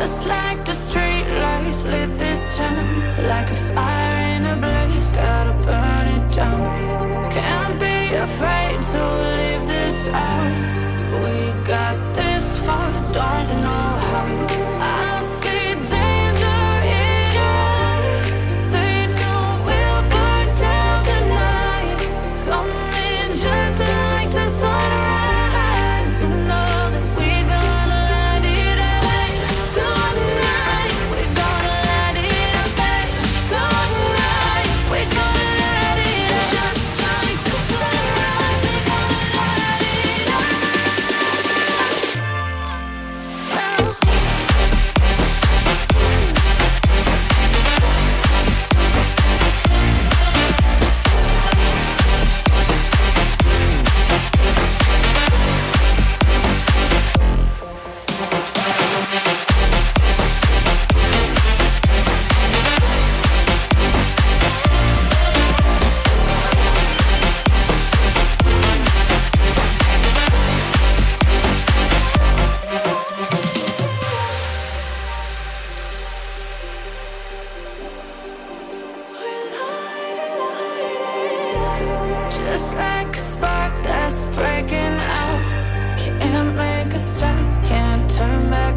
Just like the street lights lit this town, like a fire in a blaze, gotta burn it down. Can't be afraid to leave this out. We got this far, don't know how. I see danger in eyes. They know we'll burn down the night. Coming just like the sunrise. You know that we gonna light it up tonight. We gonna light it up tonight. We gonna light it up just like the sunrise. We gonna light it up now. Just like a spark that's breaking out. Can't make a stop, can't turn back.